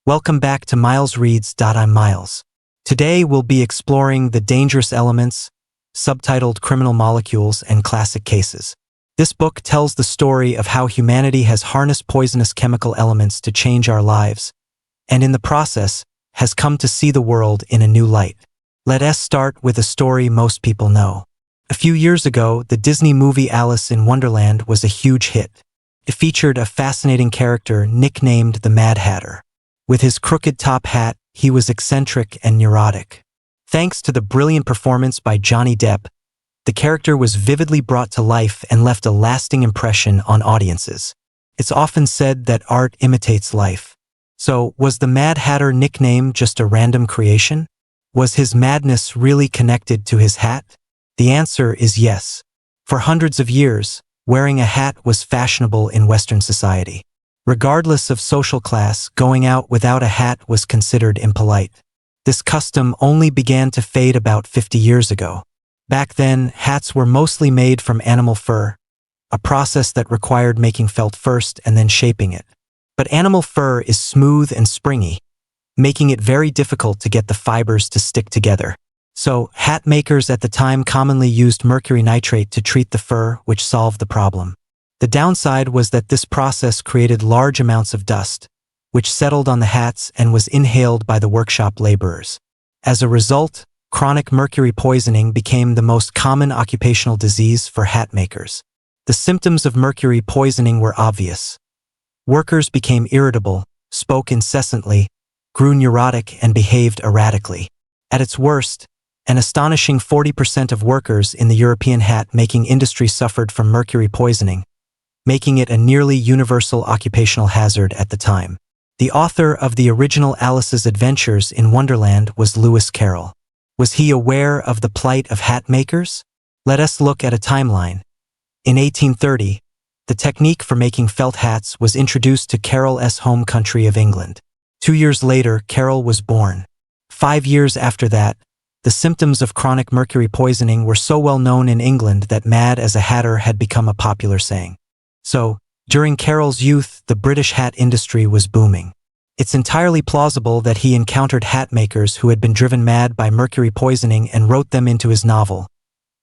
Welcome back to Miles Reads. I'm Miles. Today we'll be exploring the dangerous elements, subtitled Criminal Molecules and Classic Cases. This book tells the story of how humanity has harnessed poisonous chemical elements to change our lives, and in the process, has come to see the world in a new light. Let us start with a story most people know. A few years ago, the Disney movie Alice in Wonderland was a huge hit. It featured a fascinating character nicknamed the Mad Hatter. With his crooked top hat, he was eccentric and neurotic. Thanks to the brilliant performance by Johnny Depp, the character was vividly brought to life and left a lasting impression on audiences. It's often said that art imitates life. So, was the Mad Hatter nickname just a random creation? Was his madness really connected to his hat? The answer is yes. For hundreds of years, wearing a hat was fashionable in Western society. Regardless of social class, going out without a hat was considered impolite. This custom only began to fade about 50 years ago. Back then, hats were mostly made from animal fur, a process that required making felt first and then shaping it. But animal fur is smooth and springy, making it very difficult to get the fibers to stick together. So, hat makers at the time commonly used mercury nitrate to treat the fur, which solved the problem. The downside was that this process created large amounts of dust, which settled on the hats and was inhaled by the workshop laborers. As a result, chronic mercury poisoning became the most common occupational disease for hat makers. The symptoms of mercury poisoning were obvious. Workers became irritable, spoke incessantly, grew neurotic, and behaved erratically. At its worst, an astonishing 40% of workers in the European hat-making industry suffered from mercury poisoning, making it a nearly universal occupational hazard at the time. The author of the original Alice's Adventures in Wonderland was Lewis Carroll. Was he aware of the plight of hat makers? Let us look at a timeline. In 1830, the technique for making felt hats was introduced to Carroll's home country of England. 2 years later, Carroll was born. 5 years after that, the symptoms of chronic mercury poisoning were so well known in England that mad as a hatter had become a popular saying. So, during Carroll's youth, the British hat industry was booming. It's entirely plausible that he encountered hat makers who had been driven mad by mercury poisoning and wrote them into his novel,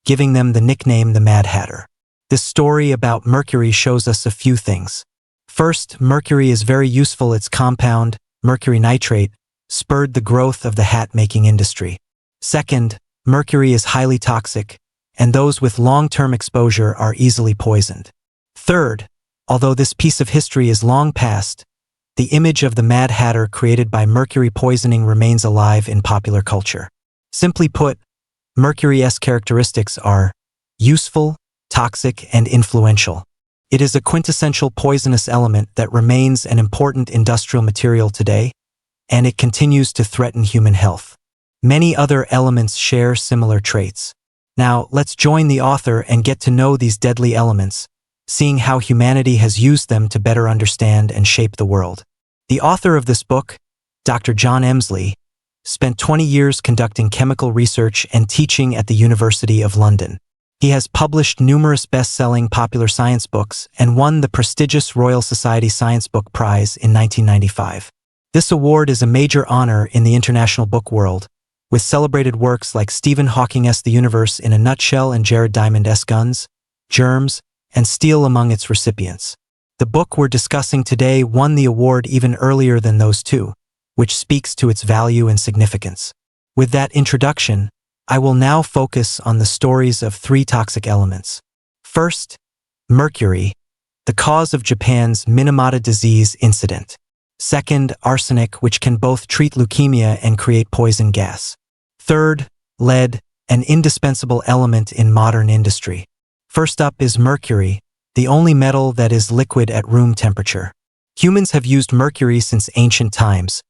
giving them the nickname the Mad Hatter. This story about mercury shows us a few things. First, mercury is very useful. Its compound, mercury nitrate, spurred the growth of the hat-making industry. Second, mercury is highly toxic, and those with long-term exposure are easily poisoned. Third, although this piece of history is long past, the image of the Mad Hatter created by mercury poisoning remains alive in popular culture. Simply put, mercury's characteristics are useful, toxic, and influential. It is a quintessential poisonous element that remains an important industrial material today, and it continues to threaten human health. Many other elements share similar traits. Now, let's join the author and get to know these deadly elements, seeing how humanity has used them to better understand and shape the world. The author of this book, Dr. John Emsley, spent 20 years conducting chemical research and teaching at the University of London. He has published numerous best-selling popular science books and won the prestigious Royal Society Science Book Prize in 1995. This award is a major honor in the international book world, with celebrated works like Stephen Hawking's The Universe in a Nutshell and Jared Diamond's Guns, Germs, and Steel among its recipients. The book we're discussing today won the award even earlier than those two, which speaks to its value and significance. With that introduction, I will now focus on the stories of 3 toxic elements. First, mercury, the cause of Japan's Minamata disease incident. Second, arsenic, which can both treat leukemia and create poison gas. Third, lead, an indispensable element in modern industry. First up is mercury, the only metal that is liquid at room temperature. Humans have used mercury since ancient times,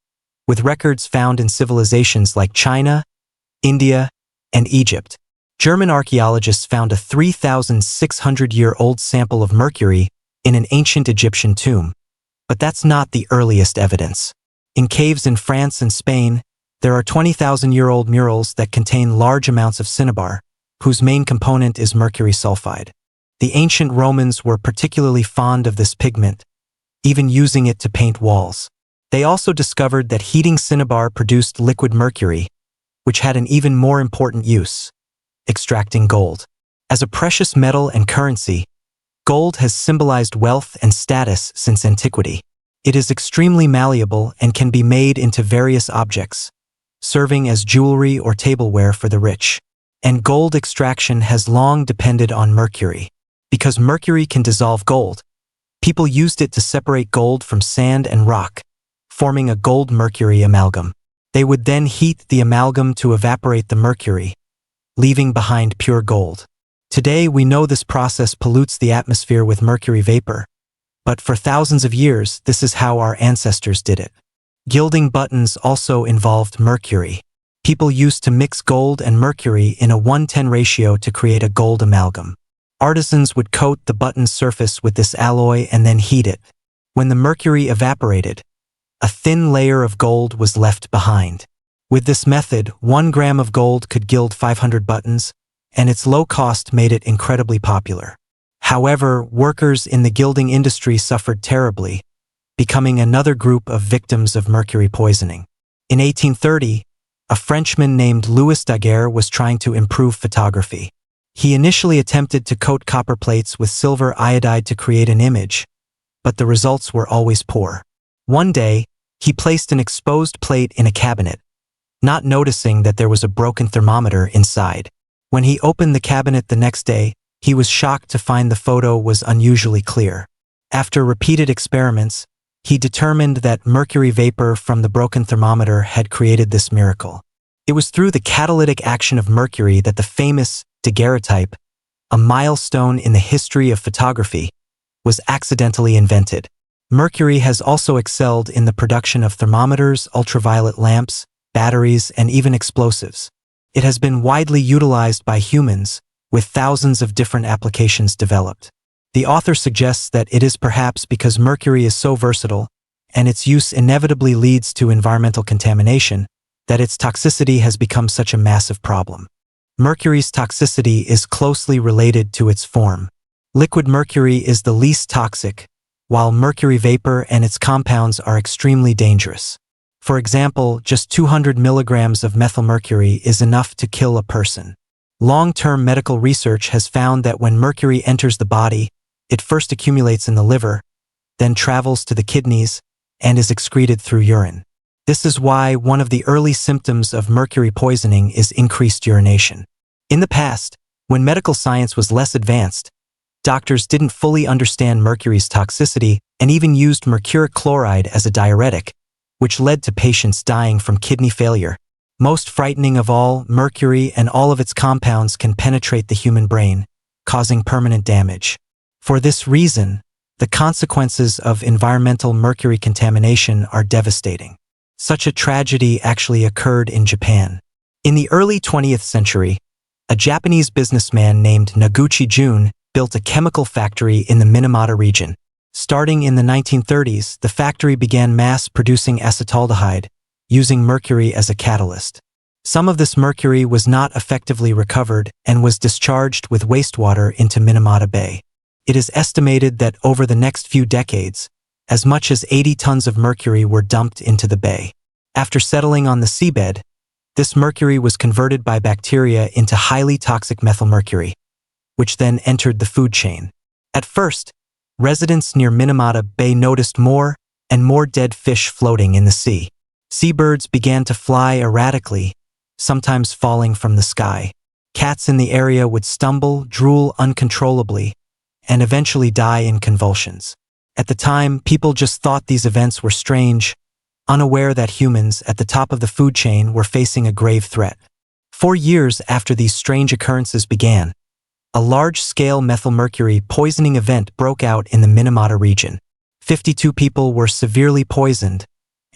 with records found in civilizations like China, India, and Egypt. German archaeologists found a 3,600-year-old sample of mercury in an ancient Egyptian tomb. But that's not the earliest evidence. In caves in France and Spain, there are 20,000-year-old murals that contain large amounts of cinnabar, whose main component is mercury sulfide. The ancient Romans were particularly fond of this pigment, even using it to paint walls. They also discovered that heating cinnabar produced liquid mercury, which had an even more important use: extracting gold. As a precious metal and currency, gold has symbolized wealth and status since antiquity. It is extremely malleable and can be made into various objects, serving as jewelry or tableware for the rich. And gold extraction has long depended on mercury. Because mercury can dissolve gold, people used it to separate gold from sand and rock, forming a gold-mercury amalgam. They would then heat the amalgam to evaporate the mercury, leaving behind pure gold. Today, we know this process pollutes the atmosphere with mercury vapor, but for thousands of years, this is how our ancestors did it. Gilding buttons also involved mercury. People used to mix gold and mercury in a 1:10 ratio to create a gold amalgam. Artisans would coat the button's surface with this alloy and then heat it. When the mercury evaporated, a thin layer of gold was left behind. With this method, 1 gram of gold could gild 500 buttons, and its low cost made it incredibly popular. However, workers in the gilding industry suffered terribly, becoming another group of victims of mercury poisoning. In 1830, a Frenchman named Louis Daguerre was trying to improve photography. He initially attempted to coat copper plates with silver iodide to create an image, but the results were always poor. One day, he placed an exposed plate in a cabinet, not noticing that there was a broken thermometer inside. When he opened the cabinet the next day, he was shocked to find the photo was unusually clear. After repeated experiments, he determined that mercury vapor from the broken thermometer had created this miracle. It was through the catalytic action of mercury that the famous daguerreotype, a milestone in the history of photography, was accidentally invented. Mercury has also excelled in the production of thermometers, ultraviolet lamps, batteries, and even explosives. It has been widely utilized by humans, with thousands of different applications developed. The author suggests that it is perhaps because mercury is so versatile, and its use inevitably leads to environmental contamination, that its toxicity has become such a massive problem. Mercury's toxicity is closely related to its form. Liquid mercury is the least toxic, while mercury vapor and its compounds are extremely dangerous. For example, just 200 milligrams of methylmercury is enough to kill a person. Long-term medical research has found that when mercury enters the body, it first accumulates in the liver, then travels to the kidneys, and is excreted through urine. This is why one of the early symptoms of mercury poisoning is increased urination. In the past, when medical science was less advanced, doctors didn't fully understand mercury's toxicity and even used mercuric chloride as a diuretic, which led to patients dying from kidney failure. Most frightening of all, mercury and all of its compounds can penetrate the human brain, causing permanent damage. For this reason, the consequences of environmental mercury contamination are devastating. Such a tragedy actually occurred in Japan. In the early 20th century, a Japanese businessman named Noguchi Jun built a chemical factory in the Minamata region. Starting in the 1930s, the factory began mass-producing acetaldehyde, using mercury as a catalyst. Some of this mercury was not effectively recovered and was discharged with wastewater into Minamata Bay. It is estimated that over the next few decades, as much as 80 tons of mercury were dumped into the bay. After settling on the seabed, this mercury was converted by bacteria into highly toxic methylmercury, which then entered the food chain. At first, residents near Minamata Bay noticed more and more dead fish floating in the sea. Seabirds began to fly erratically, sometimes falling from the sky. Cats in the area would stumble, drool uncontrollably, and eventually die in convulsions. At the time, people just thought these events were strange, unaware that humans at the top of the food chain were facing a grave threat. 4 years after these strange occurrences began, a large-scale methylmercury poisoning event broke out in the Minamata region. 52 people were severely poisoned,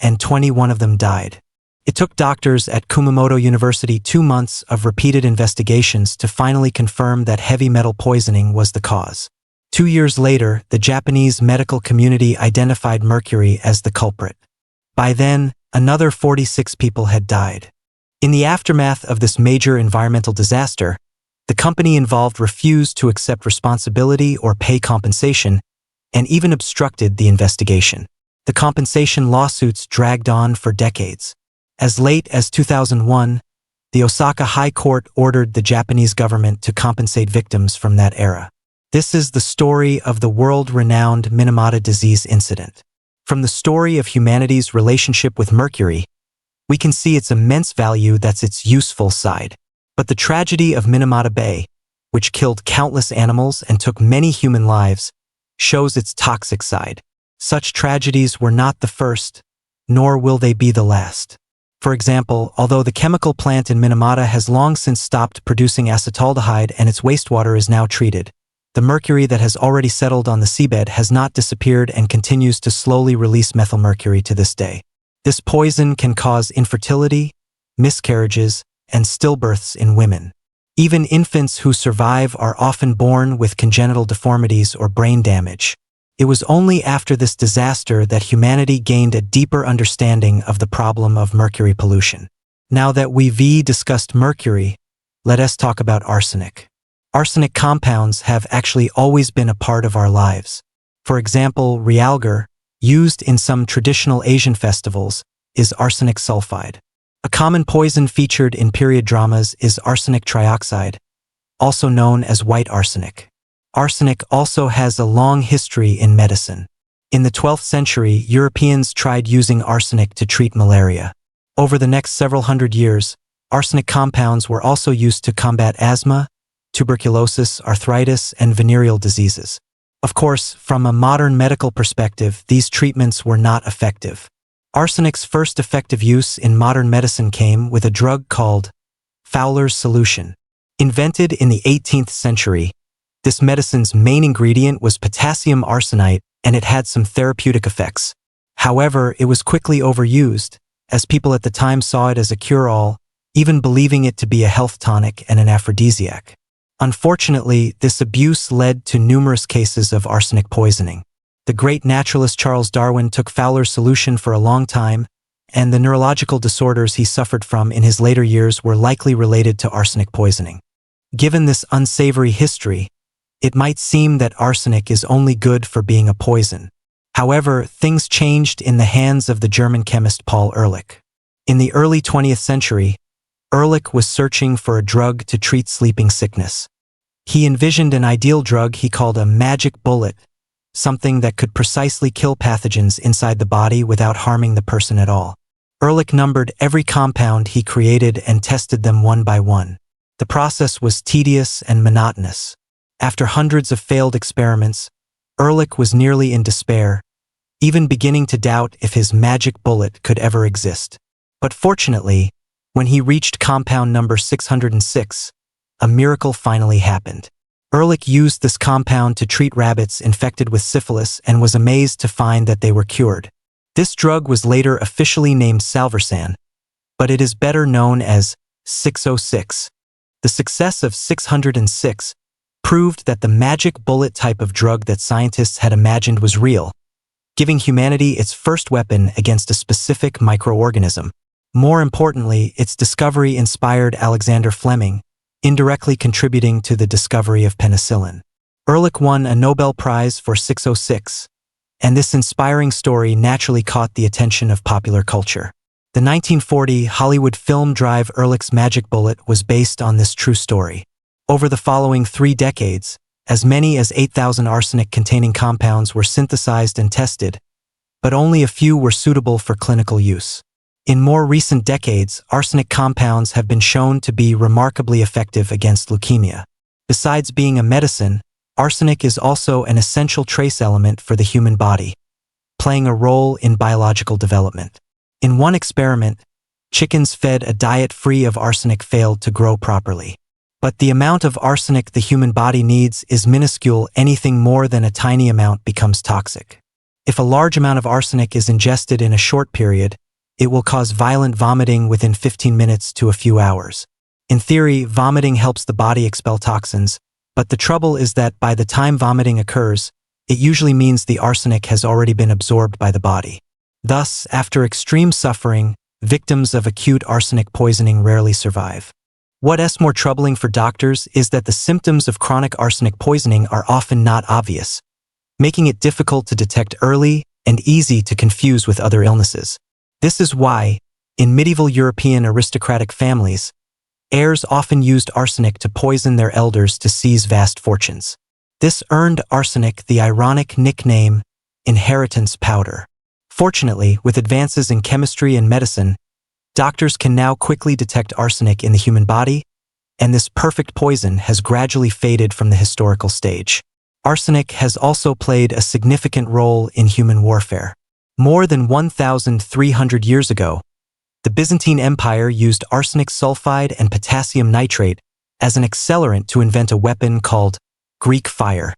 and 21 of them died. It took doctors at Kumamoto University 2 months of repeated investigations to finally confirm that heavy metal poisoning was the cause. 2 years later, the Japanese medical community identified mercury as the culprit. By then, another 46 people had died. In the aftermath of this major environmental disaster, the company involved refused to accept responsibility or pay compensation, and even obstructed the investigation. The compensation lawsuits dragged on for decades. As late as 2001, the Osaka High Court ordered the Japanese government to compensate victims from that era. This is the story of the world-renowned Minamata disease incident. From the story of humanity's relationship with mercury, we can see its immense value, that's its useful side. But the tragedy of Minamata Bay, which killed countless animals and took many human lives, shows its toxic side. Such tragedies were not the first, nor will they be the last. For example, although the chemical plant in Minamata has long since stopped producing acetaldehyde and its wastewater is now treated, the mercury that has already settled on the seabed has not disappeared and continues to slowly release methylmercury to this day. This poison can cause infertility, miscarriages, and stillbirths in women. Even infants who survive are often born with congenital deformities or brain damage. It was only after this disaster that humanity gained a deeper understanding of the problem of mercury pollution. Now that we've discussed mercury, let us talk about arsenic. Arsenic compounds have actually always been a part of our lives. For example, realgar, used in some traditional Asian festivals, is arsenic sulfide. A common poison featured in period dramas is arsenic trioxide, also known as white arsenic. Arsenic also has a long history in medicine. In the 12th century, Europeans tried using arsenic to treat malaria. Over the next several hundred years, arsenic compounds were also used to combat asthma, tuberculosis, arthritis, and venereal diseases. Of course, from a modern medical perspective, these treatments were not effective. Arsenic's first effective use in modern medicine came with a drug called Fowler's solution. Invented in the 18th century, this medicine's main ingredient was potassium arsenite, and it had some therapeutic effects. However, it was quickly overused, as people at the time saw it as a cure-all, even believing it to be a health tonic and an aphrodisiac. Unfortunately, this abuse led to numerous cases of arsenic poisoning. The great naturalist Charles Darwin took Fowler's solution for a long time, and the neurological disorders he suffered from in his later years were likely related to arsenic poisoning. Given this unsavory history, it might seem that arsenic is only good for being a poison. However, things changed in the hands of the German chemist Paul Ehrlich. In the early 20th century, Ehrlich was searching for a drug to treat sleeping sickness. He envisioned an ideal drug he called a magic bullet, something that could precisely kill pathogens inside the body without harming the person at all. Ehrlich numbered every compound he created and tested them one by one. The process was tedious and monotonous. After hundreds of failed experiments, Ehrlich was nearly in despair, even beginning to doubt if his magic bullet could ever exist. But fortunately, when he reached compound number 606, a miracle finally happened. Ehrlich used this compound to treat rabbits infected with syphilis and was amazed to find that they were cured. This drug was later officially named Salvarsan, but it is better known as 606. The success of 606 proved that the magic bullet type of drug that scientists had imagined was real, giving humanity its first weapon against a specific microorganism. More importantly, its discovery inspired Alexander Fleming, indirectly contributing to the discovery of penicillin. Ehrlich won a Nobel Prize for 606, and this inspiring story naturally caught the attention of popular culture. The 1940 Hollywood film Drive Ehrlich's Magic Bullet was based on this true story. Over the following 3 decades, as many as 8,000 arsenic-containing compounds were synthesized and tested, but only a few were suitable for clinical use. In more recent decades, arsenic compounds have been shown to be remarkably effective against leukemia. Besides being a medicine, arsenic is also an essential trace element for the human body, playing a role in biological development. In one experiment, chickens fed a diet free of arsenic failed to grow properly. But the amount of arsenic the human body needs is minuscule. Anything more than a tiny amount becomes toxic. If a large amount of arsenic is ingested in a short period, it will cause violent vomiting within 15 minutes to a few hours. In theory, vomiting helps the body expel toxins, but the trouble is that by the time vomiting occurs, it usually means the arsenic has already been absorbed by the body. Thus, after extreme suffering, victims of acute arsenic poisoning rarely survive. What's more troubling for doctors is that the symptoms of chronic arsenic poisoning are often not obvious, making it difficult to detect early and easy to confuse with other illnesses. This is why, in medieval European aristocratic families, heirs often used arsenic to poison their elders to seize vast fortunes. This earned arsenic the ironic nickname inheritance powder. Fortunately, with advances in chemistry and medicine, doctors can now quickly detect arsenic in the human body, and this perfect poison has gradually faded from the historical stage. Arsenic has also played a significant role in human warfare. More than 1,300 years ago, the Byzantine Empire used arsenic sulfide and potassium nitrate as an accelerant to invent a weapon called Greek fire.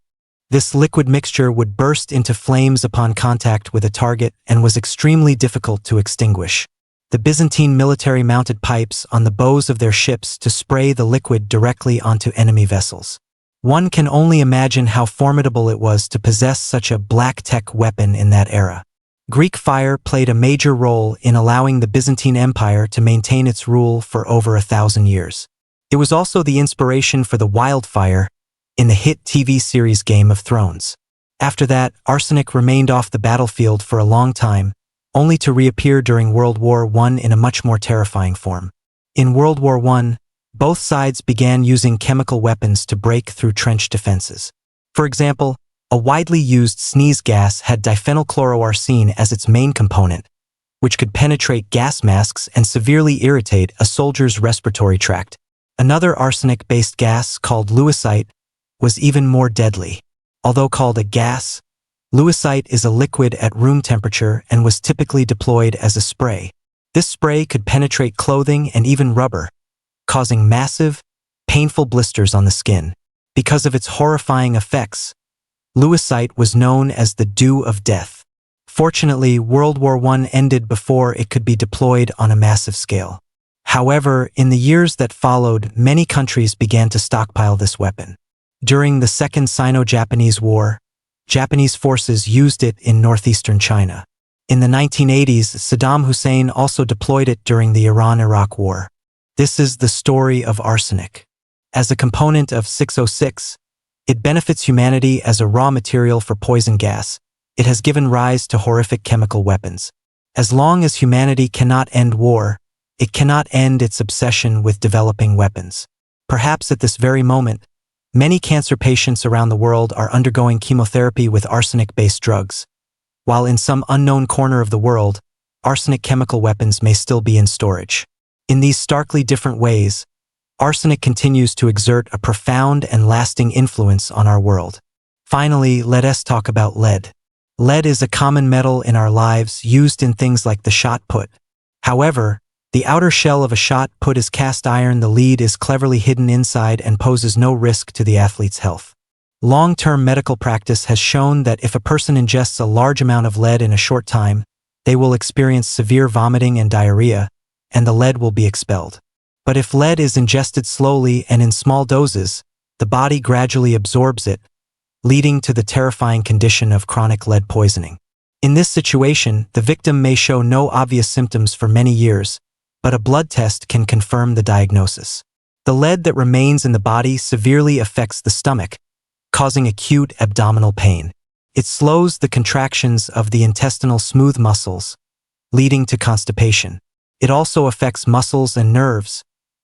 This liquid mixture would burst into flames upon contact with a target and was extremely difficult to extinguish. The Byzantine military mounted pipes on the bows of their ships to spray the liquid directly onto enemy vessels. One can only imagine how formidable it was to possess such a black-tech weapon in that era. Greek fire played a major role in allowing the Byzantine Empire to maintain its rule for over 1,000 years. It was also the inspiration for the wildfire in the hit TV series Game of Thrones. After that, arsenic remained off the battlefield for a long time, only to reappear during World War I in a much more terrifying form. In World War I, both sides began using chemical weapons to break through trench defenses. For example, a widely used sneeze gas had diphenylchloroarsine as its main component, which could penetrate gas masks and severely irritate a soldier's respiratory tract. Another arsenic-based gas called lewisite was even more deadly. Although called a gas, lewisite is a liquid at room temperature and was typically deployed as a spray. This spray could penetrate clothing and even rubber, causing massive, painful blisters on the skin. Because of its horrifying effects, lewisite was known as the dew of death. Fortunately, World War I ended before it could be deployed on a massive scale. However, in the years that followed, many countries began to stockpile this weapon. During the Second Sino-Japanese War, Japanese forces used it in northeastern China. In the 1980s, Saddam Hussein also deployed it during the Iran-Iraq War. This is the story of arsenic. As a component of 606, it benefits humanity as a raw material for poison gas. It has given rise to horrific chemical weapons. As long as humanity cannot end war, it cannot end its obsession with developing weapons. Perhaps at this very moment, many cancer patients around the world are undergoing chemotherapy with arsenic-based drugs, while in some unknown corner of the world, arsenic chemical weapons may still be in storage. In these starkly different ways, arsenic continues to exert a profound and lasting influence on our world. Finally, let us talk about lead. Lead is a common metal in our lives, used in things like the shot put. However, the outer shell of a shot put is cast iron. The lead is cleverly hidden inside and poses no risk to the athlete's health. Long-term medical practice has shown that if a person ingests a large amount of lead in a short time, they will experience severe vomiting and diarrhea, and the lead will be expelled. But if lead is ingested slowly and in small doses, the body gradually absorbs it, leading to the terrifying condition of chronic lead poisoning. In this situation, the victim may show no obvious symptoms for many years, but a blood test can confirm the diagnosis. The lead that remains in the body severely affects the stomach, causing acute abdominal pain. It slows the contractions of the intestinal smooth muscles, leading to constipation. It also affects muscles and nerves,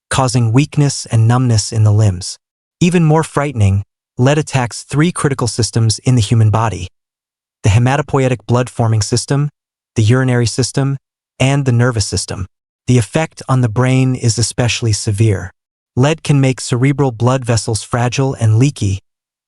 causing weakness and numbness in the limbs. Even more frightening, lead attacks three critical systems in the human body: the hematopoietic blood-forming system, the urinary system, and the nervous system. The effect on the brain is especially severe. Lead can make cerebral blood vessels fragile and leaky,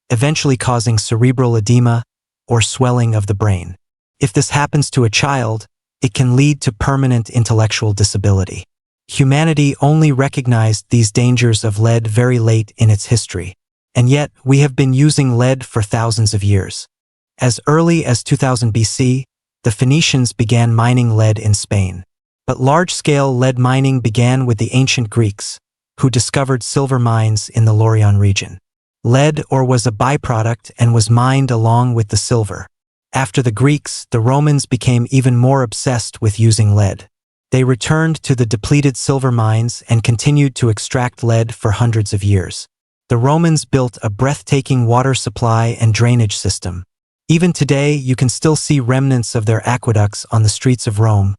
eventually causing cerebral edema or swelling of the brain. If this happens to a child, it can lead to permanent intellectual disability. Humanity only recognized these dangers of lead very late in its history, and yet we have been using lead for thousands of years. As early as 2000 BC, the Phoenicians began mining lead in Spain. But large-scale lead mining began with the ancient Greeks, who discovered silver mines in the Laurion region. Lead ore was a byproduct and was mined along with the silver. After the Greeks, the Romans became even more obsessed with using lead. They returned to the depleted silver mines and continued to extract lead for hundreds of years. The Romans built a breathtaking water supply and drainage system. Even today, you can still see remnants of their aqueducts on the streets of Rome,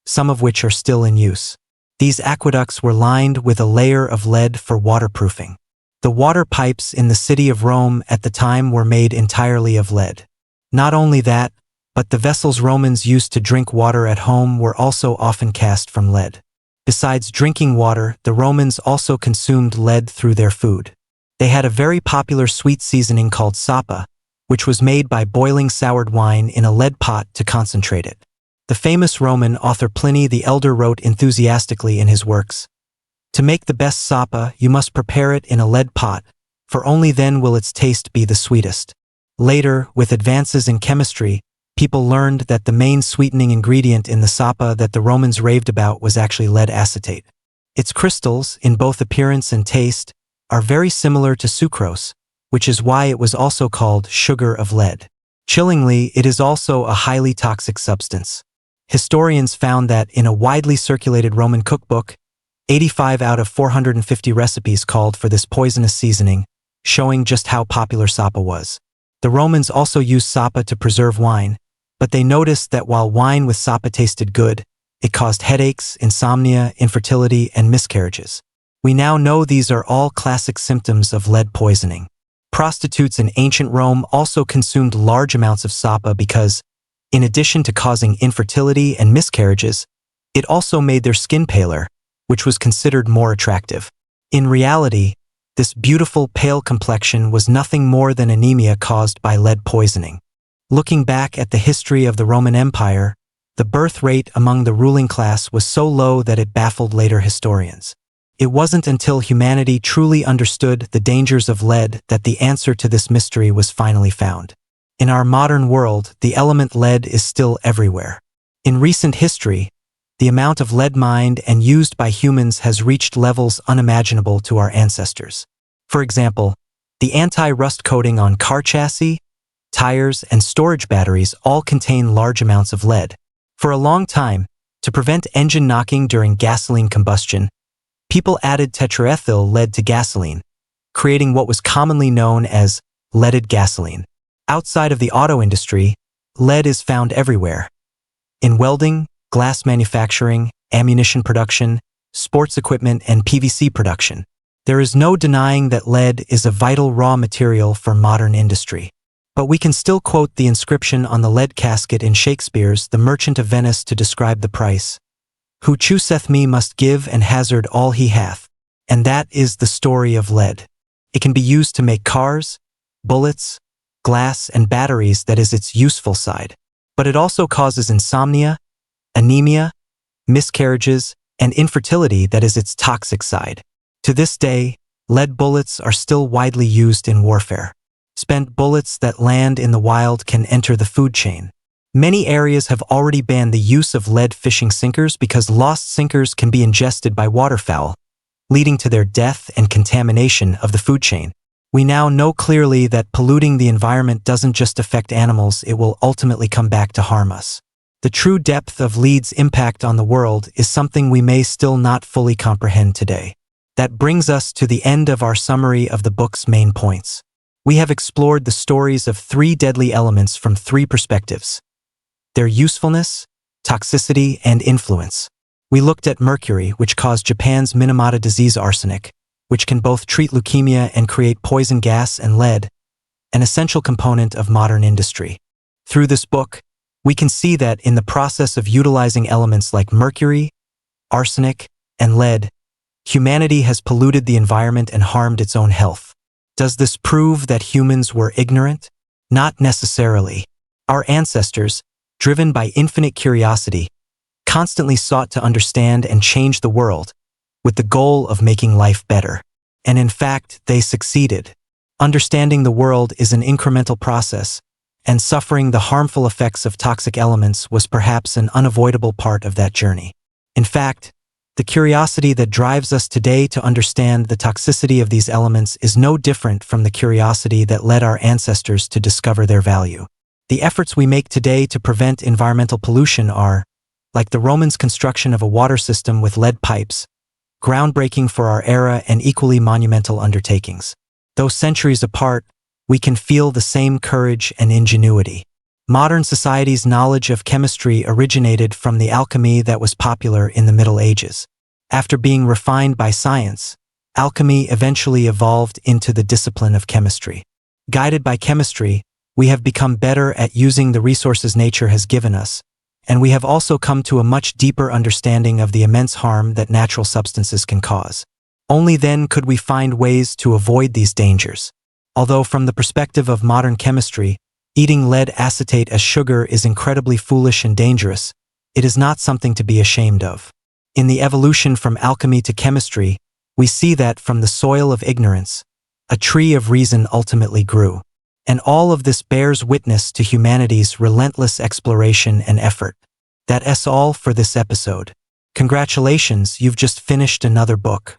some of which are still in use. These aqueducts were lined with a layer of lead for waterproofing. The water pipes in the city of Rome at the time were made entirely of lead. Not only that, but the vessels Romans used to drink water at home were also often cast from lead. Besides drinking water, the Romans also consumed lead through their food. They had a very popular sweet seasoning called sapa, which was made by boiling soured wine in a lead pot to concentrate it. The famous Roman author Pliny the Elder wrote enthusiastically in his works, "To make the best sapa, you must prepare it in a lead pot, for only then will its taste be the sweetest." Later, with advances in chemistry, people learned that the main sweetening ingredient in the sapa that the Romans raved about was actually lead acetate. Its crystals, in both appearance and taste, are very similar to sucrose, which is why it was also called sugar of lead. Chillingly, it is also a highly toxic substance. Historians found that in a widely circulated Roman cookbook, 85 out of 450 recipes called for this poisonous seasoning, showing just how popular sapa was. The Romans also used sapa to preserve wine, but they noticed that while wine with sapa tasted good, it caused headaches, insomnia, infertility, and miscarriages. We now know these are all classic symptoms of lead poisoning. Prostitutes in ancient Rome also consumed large amounts of sapa because, in addition to causing infertility and miscarriages, it also made their skin paler, which was considered more attractive. In reality, this beautiful pale complexion was nothing more than anemia caused by lead poisoning. Looking back at the history of the Roman Empire, the birth rate among the ruling class was so low that it baffled later historians. It wasn't until humanity truly understood the dangers of lead that the answer to this mystery was finally found. In our modern world, the element lead is still everywhere. In recent history, the amount of lead mined and used by humans has reached levels unimaginable to our ancestors. For example, the anti-rust coating on car chassis, tires, and storage batteries all contain large amounts of lead. For a long time, to prevent engine knocking during gasoline combustion, people added tetraethyl lead to gasoline, creating what was commonly known as leaded gasoline. Outside of the auto industry, lead is found everywhere. In welding, glass manufacturing, ammunition production, sports equipment, and PVC production. There is no denying that lead is a vital raw material for modern industry. But we can still quote the inscription on the lead casket in Shakespeare's The Merchant of Venice to describe the price. "Who chooseth me must give and hazard all he hath." And that is the story of lead. It can be used to make cars, bullets, glass, and batteries, that is its useful side. But it also causes insomnia, anemia, miscarriages, and infertility, that is its toxic side. To this day, lead bullets are still widely used in warfare. Spent bullets that land in the wild can enter the food chain. Many areas have already banned the use of lead fishing sinkers because lost sinkers can be ingested by waterfowl, leading to their death and contamination of the food chain. We now know clearly that polluting the environment doesn't just affect animals, it will ultimately come back to harm us. The true depth of lead's impact on the world is something we may still not fully comprehend today. That brings us to the end of our summary of the book's main points. We have explored the stories of 3 deadly elements from 3 perspectives: their usefulness, toxicity, and influence. We looked at mercury, which caused Japan's Minamata disease, arsenic, which can both treat leukemia and create poison gas, and lead, an essential component of modern industry. Through this book, we can see that in the process of utilizing elements like mercury, arsenic, and lead, humanity has polluted the environment and harmed its own health. Does this prove that humans were ignorant? Not necessarily. Our ancestors, driven by infinite curiosity, constantly sought to understand and change the world, with the goal of making life better. And in fact, they succeeded. Understanding the world is an incremental process, and suffering the harmful effects of toxic elements was perhaps an unavoidable part of that journey. In fact, the curiosity that drives us today to understand the toxicity of these elements is no different from the curiosity that led our ancestors to discover their value. The efforts we make today to prevent environmental pollution are, like the Romans' construction of a water system with lead pipes, groundbreaking for our era and equally monumental undertakings. Though centuries apart, we can feel the same courage and ingenuity. Modern society's knowledge of chemistry originated from the alchemy that was popular in the Middle Ages. After being refined by science, alchemy eventually evolved into the discipline of chemistry. Guided by chemistry, we have become better at using the resources nature has given us, and we have also come to a much deeper understanding of the immense harm that natural substances can cause. Only then could we find ways to avoid these dangers. Although from the perspective of modern chemistry, eating lead acetate as sugar is incredibly foolish and dangerous, it is not something to be ashamed of. In the evolution from alchemy to chemistry, we see that from the soil of ignorance, a tree of reason ultimately grew. And all of this bears witness to humanity's relentless exploration and effort. That's all for this episode. Congratulations, you've just finished another book.